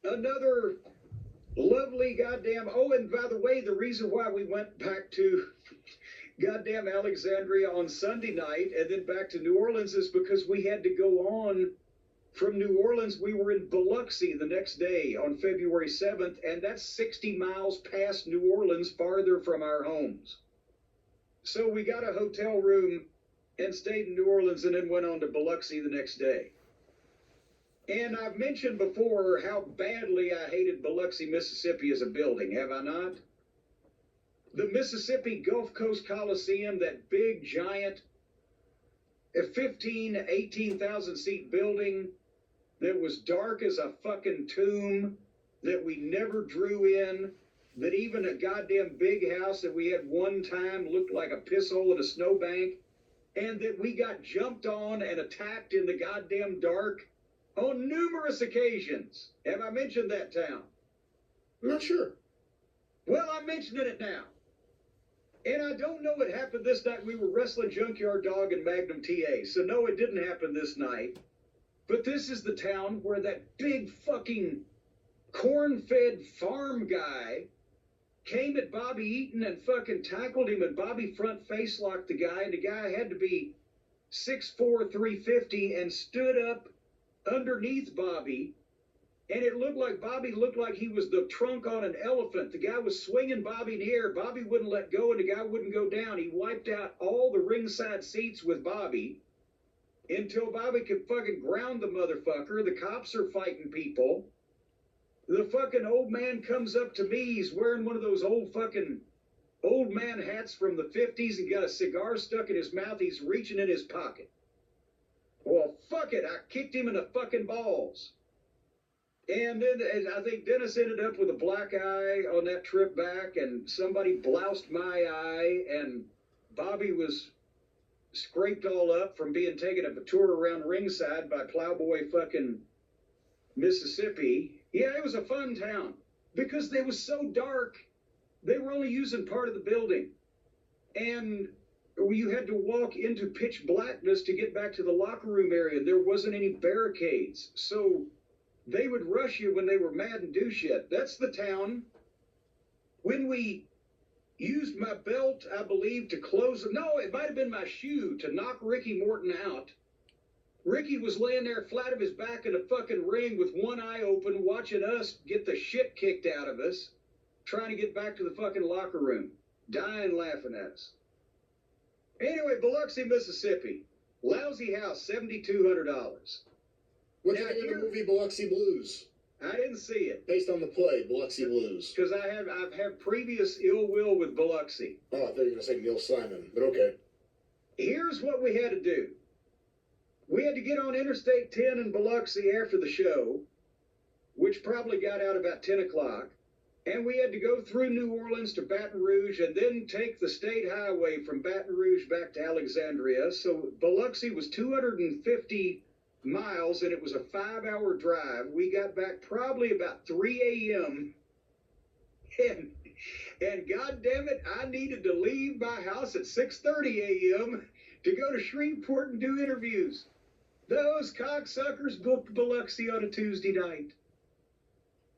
Another lovely goddamn. Oh, and by the way, the reason why we went back to goddamn Alexandria on Sunday night and then back to New Orleans is because we had to go on from New Orleans. We were in Biloxi the next day on February 7th, and that's 60 miles past New Orleans, farther from our homes. So we got a hotel room and stayed in New Orleans and then went on to Biloxi the next day. And I've mentioned before how badly I hated Biloxi, Mississippi as a building, have I not? The Mississippi Gulf Coast Coliseum, that big, giant, 15, 18,000 seat building that was dark as a fucking tomb, that we never drew in, that even a goddamn big house that we had one time looked like a piss hole in a snowbank, and that we got jumped on and attacked in the goddamn dark on numerous occasions. Have I mentioned that town? I'm not sure. Well, I'm mentioning it now. And I don't know what happened this night. We were wrestling Junkyard Dog and Magnum TA. So no, it didn't happen this night. But this is the town where that big fucking corn-fed farm guy came at Bobby Eaton and fucking tackled him, and Bobby front face locked the guy, and the guy had to be 6'4", 350, and stood up underneath Bobby, and it looked like Bobby looked like he was the trunk on an elephant. The guy was swinging Bobby in the air. Bobby wouldn't let go, and the guy wouldn't go down. He wiped out all the ringside seats with Bobby until Bobby could fucking ground the motherfucker. The cops are fighting people. The fucking old man comes up to me. He's wearing one of those old fucking old man hats from the 50s and got a cigar stuck in his mouth. He's reaching in his pocket. Well, fuck it. I kicked him in the fucking balls. And then I think Dennis ended up with a black eye on that trip back, and somebody bloused my eye, and Bobby was scraped all up from being taken a tour around ringside by Plowboy fucking Mississippi. Yeah, it was a fun town because it was so dark. They were only using part of the building. And you had to walk into pitch blackness to get back to the locker room area. There wasn't any barricades. So they would rush you when they were mad and do shit. That's the town. When we used my belt, I believe, to close... No, it might have been my shoe to knock Ricky Morton out. Ricky was laying there flat of his back in a fucking ring with one eye open, watching us get the shit kicked out of us, trying to get back to the fucking locker room, dying laughing at us. Anyway, Biloxi, Mississippi. Lousy house, $7,200. What'd you think of the movie Biloxi Blues? I didn't see it. Based on the play, Biloxi Blues. Because I've had previous ill will with Biloxi. Oh, I thought you were going to say Neil Simon, but okay. Here's what we had to do. We had to get on Interstate 10 in Biloxi after the show, which probably got out about 10 o'clock. And we had to go through New Orleans to Baton Rouge and then take the state highway from Baton Rouge back to Alexandria. So Biloxi was 250 miles, and it was a 5-hour drive. We got back probably about 3 a.m. And God damn it, I needed to leave my house at 6:30 a.m. to go to Shreveport and do interviews. Those cocksuckers booked Biloxi on a Tuesday night.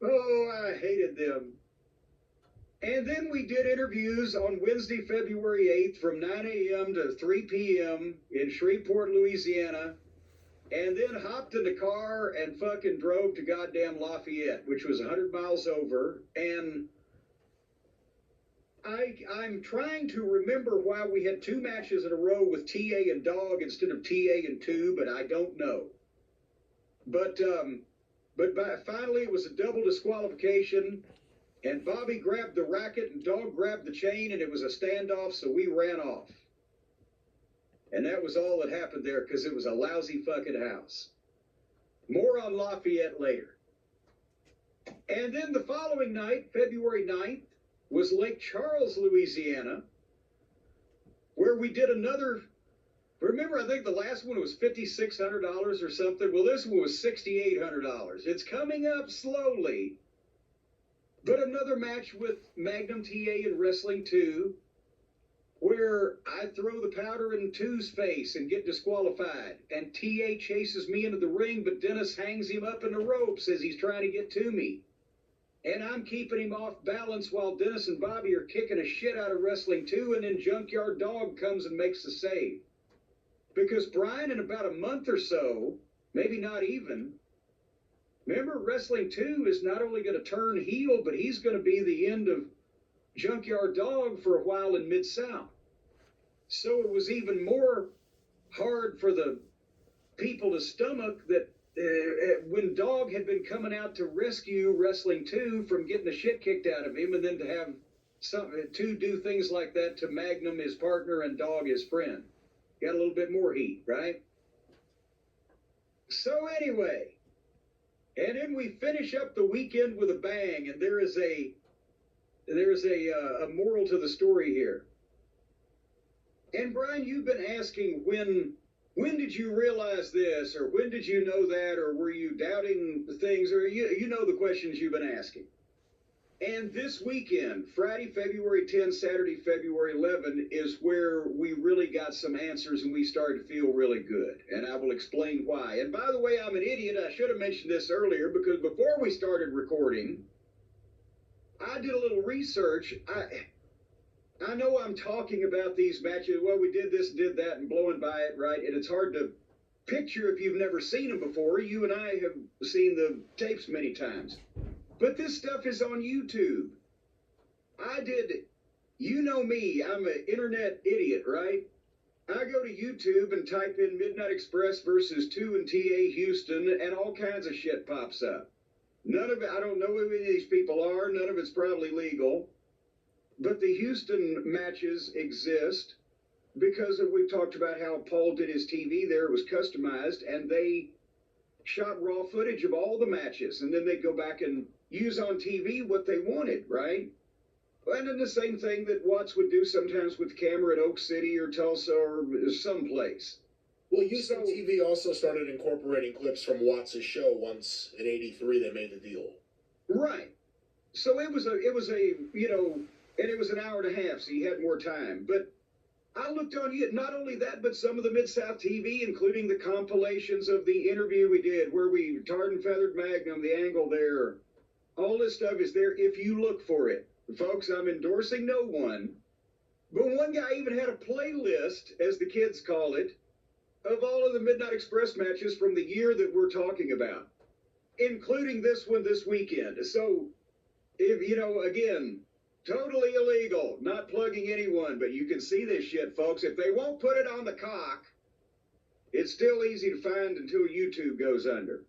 Oh, I hated them. And then we did interviews on Wednesday, February 8th from 9 a.m. to 3 p.m. in Shreveport, Louisiana. And then hopped in the car and fucking drove to goddamn Lafayette, which was 100 miles over. And I'm trying to remember why we had 2 matches in a row with TA and Dog instead of TA and 2, but I don't know. But finally it was a double disqualification, and Bobby grabbed the racket and Dog grabbed the chain, and it was a standoff, so we ran off. And that was all that happened there, because it was a lousy fucking house. More on Lafayette later. And then the following night, February 9th, was Lake Charles, Louisiana, where we did another... Remember, I think the last one was $5,600 or something. Well, this one was $6,800. It's coming up slowly. But another match with Magnum TA and Wrestling 2, where I throw the powder in Two's face and get disqualified, and TA chases me into the ring, but Dennis hangs him up in the ropes as he's trying to get to me. And I'm keeping him off balance while Dennis and Bobby are kicking a shit out of Wrestling 2, and then Junkyard Dog comes and makes the save. Because Brian, in about a month or so, maybe not even, remember, Wrestling 2 is not only going to turn heel, but he's going to be the end of Junkyard Dog for a while in Mid-South. So it was even more hard for the people to stomach that when Dog had been coming out to rescue Wrestling 2 from getting the shit kicked out of him, and then to have to do things like that to Magnum, his partner, and Dog, his friend. Got a little bit more heat, right? So anyway, and then we finish up the weekend with a bang, and there's a moral to the story here. And Brian, you've been asking when did you realize this, or when did you know that, or were you doubting things, or you know the questions you've been asking. And this weekend, Friday, February 10, Saturday, February 11, is where we really got some answers and we started to feel really good. And I will explain why. And by the way, I'm an idiot. I should have mentioned this earlier, because before we started recording, I did a little research. I know I'm talking about these matches, well, we did this, did that, and blowing by it, right? And it's hard to picture if you've never seen them before. You and I have seen the tapes many times. But this stuff is on YouTube. You know me, I'm an internet idiot, right? I go to YouTube and type in Midnight Express versus 2 and TA Houston, and all kinds of shit pops up. None of it, I don't know who any of these people are, none of it's probably legal. But the Houston matches exist because we've talked about how Paul did his TV there. It was customized, and they shot raw footage of all the matches, and then they go back and use on TV what they wanted, right? And then the same thing that Watts would do sometimes with camera at Oak City or Tulsa or someplace. Well, Houston TV also started incorporating clips from Watts' show once in '83 they made the deal. Right. So it was a and it was an hour and a half, so you had more time. But I looked on you, not only that, but some of the Mid-South TV, including the compilations of the interview we did where we tarred and feathered Magnum, the angle there. All this stuff is there if you look for it. Folks, I'm endorsing no one. But one guy even had a playlist, as the kids call it, of all of the Midnight Express matches from the year that we're talking about, including this one this weekend. So, if again, totally illegal, not plugging anyone, but you can see this shit, folks. If they won't put it on the cock, it's still easy to find until YouTube goes under.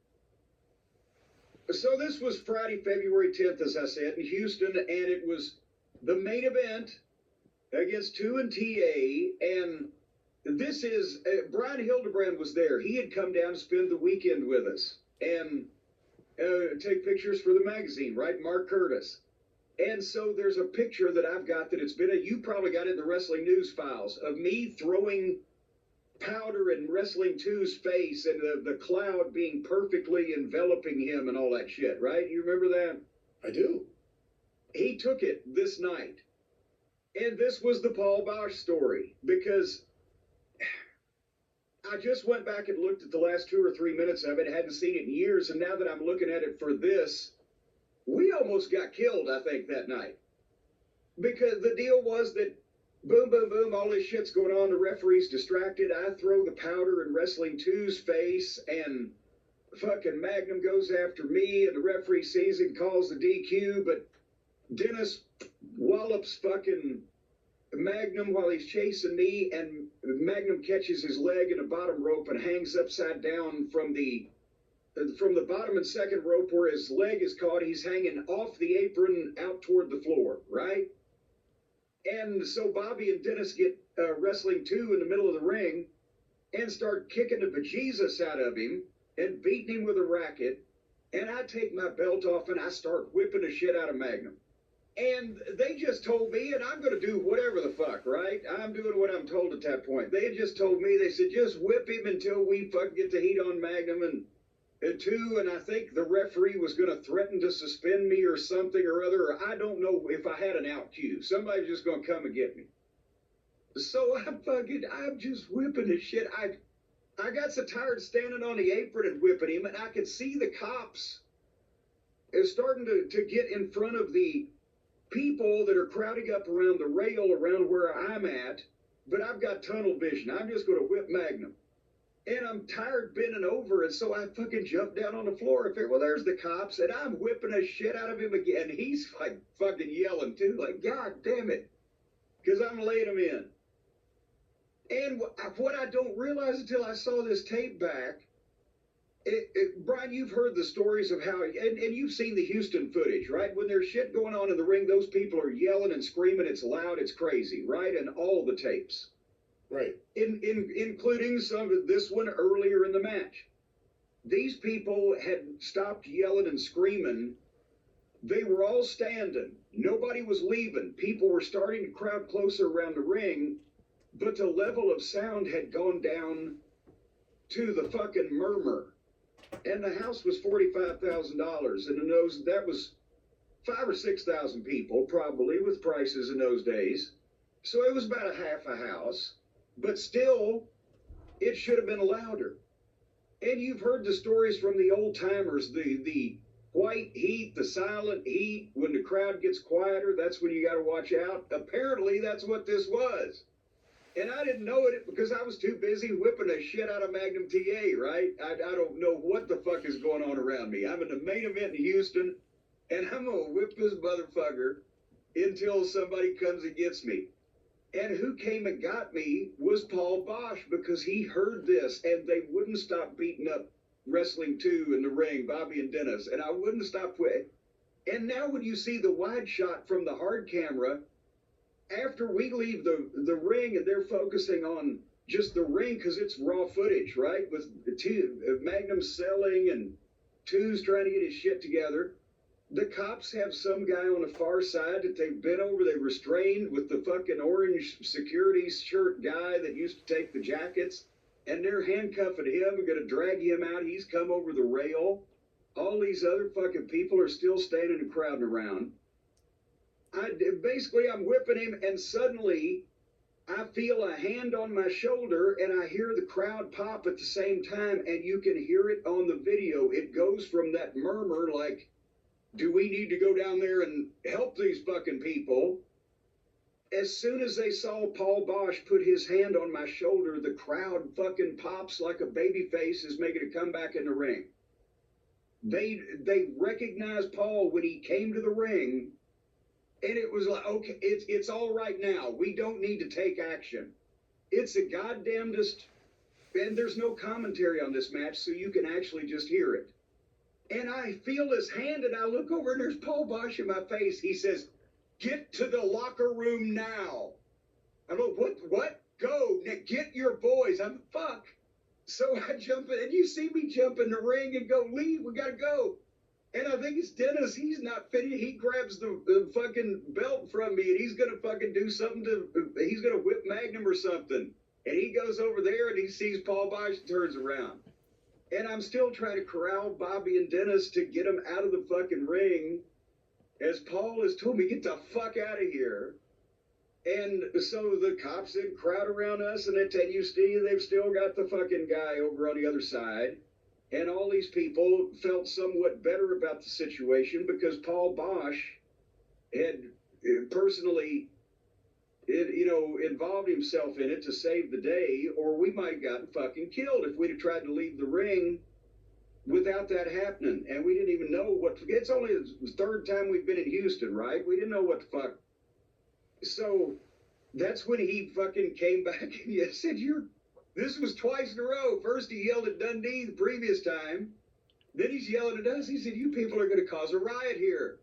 So this was Friday, February 10th, as I said, in Houston, and it was the main event against 2 and TA, and this is, Brian Hildebrand was there. He had come down to spend the weekend with us and take pictures for the magazine, right? Mark Curtis. And so there's a picture that I've got that you probably got it in the Wrestling News files, of me throwing powder in Wrestling 2's face and the cloud being perfectly enveloping him and all that shit, right? You remember that? I do. He took it this night. And this was the Paul Bosch story, because I just went back and looked at the last 2 or 3 minutes of it. I hadn't seen it in years, and now that I'm looking at it for this, we almost got killed, I think, that night. Because the deal was that boom, boom, boom, all this shit's going on, the referee's distracted, I throw the powder in Wrestling 2's face, and fucking Magnum goes after me, and the referee sees it and calls the DQ, but Dennis wallops fucking Magnum while he's chasing me, and Magnum catches his leg in the bottom rope and hangs upside down from the bottom and second rope where his leg is caught. He's hanging off the apron out toward the floor, right? And so Bobby and Dennis get Wrestling 2 in the middle of the ring and start kicking the bejesus out of him and beating him with a racket. And I take my belt off and I start whipping the shit out of Magnum. And they just told me, and I'm going to do whatever the fuck, right? I'm doing what I'm told at that point. They had just told me, they said, just whip him until we fucking get the heat on Magnum and 2, and I think the referee was going to threaten to suspend me or something or other, or I don't know if I had an out cue. Somebody's just going to come and get me. So I'm just whipping the shit. I got so tired standing on the apron and whipping him, and I could see the cops is starting to get in front of the people that are crowding up around the rail around where I'm at, but I've got tunnel vision. I'm just going to whip Magnum. And I'm tired bending over, and so I fucking jumped down on the floor. I figured, well, there's the cops, and I'm whipping the shit out of him again. He's like fucking yelling too, like, God damn it, because I'm laying him in. And what I don't realize until I saw this tape back, Brian, you've heard the stories of how, and you've seen the Houston footage, right? When there's shit going on in the ring, those people are yelling and screaming. It's loud, it's crazy, right? And all the tapes. Right. Including some of this one earlier in the match. These people had stopped yelling and screaming. They were all standing. Nobody was leaving. People were starting to crowd closer around the ring, but the level of sound had gone down to the fucking murmur. And the house was $45,000, and in those, that was 5,000 or 6,000 people, probably, with prices in those days. So it was about a half a house. But still, it should have been louder. And you've heard the stories from the old timers, the white heat, the silent heat. When the crowd gets quieter, that's when you got to watch out. Apparently, that's what this was. And I didn't know it because I was too busy whipping the shit out of Magnum TA, right? I don't know what the fuck is going on around me. I'm in the main event in Houston, and I'm going to whip this motherfucker until somebody comes and gets me. And who came and got me was Paul Bosch, because he heard this, and they wouldn't stop beating up Wrestling 2 in the ring, Bobby and Dennis, and I wouldn't stop quitting. And now when you see the wide shot from the hard camera, after we leave the ring and they're focusing on just the ring because it's raw footage, right? With Magnum selling and Two's trying to get his shit together. The cops have some guy on the far side that they've bent over, they restrained with the fucking orange security shirt guy that used to take the jackets, and they're handcuffing him and going to drag him out. He's come over the rail. All these other fucking people are still standing and crowding around. I'm whipping him, and suddenly I feel a hand on my shoulder, and I hear the crowd pop at the same time, and you can hear it on the video. It goes from that murmur like, do we need to go down there and help these fucking people? As soon as they saw Paul Bosch put his hand on my shoulder, the crowd fucking pops like a baby face is making a comeback in the ring. They recognized Paul when he came to the ring, and it was like, okay, it's all right now. We don't need to take action. It's the goddamnedest, and there's no commentary on this match, so you can actually just hear it. And I feel his hand, and I look over, and there's Paul Bosch in my face. He says, "Get to the locker room now." I'm like, what? Go, Nick, get your boys. I'm fuck. So I jump in, and you see me jump in the ring and go, leave, we gotta go. And I think it's Dennis. He's not fitting. He grabs the fucking belt from me, and he's gonna fucking do something he's gonna whip Magnum or something. And he goes over there, and he sees Paul Bosch and turns around. And I'm still trying to corral Bobby and Dennis to get them out of the fucking ring, as Paul has told me, get the fuck out of here. And so the cops then crowd around us, and you see they've still got the fucking guy over on the other side. And all these people felt somewhat better about the situation because Paul Bosch had personally involved himself in it to save the day, or we might have gotten fucking killed if we'd have tried to leave the ring without that happening. And we didn't even know it's only the third time we've been in Houston, right? We didn't know what the fuck. So that's when he fucking came back and he said, this was twice in a row. First he yelled at Dundee the previous time. Then he's yelling at us. He said, you people are going to cause a riot here.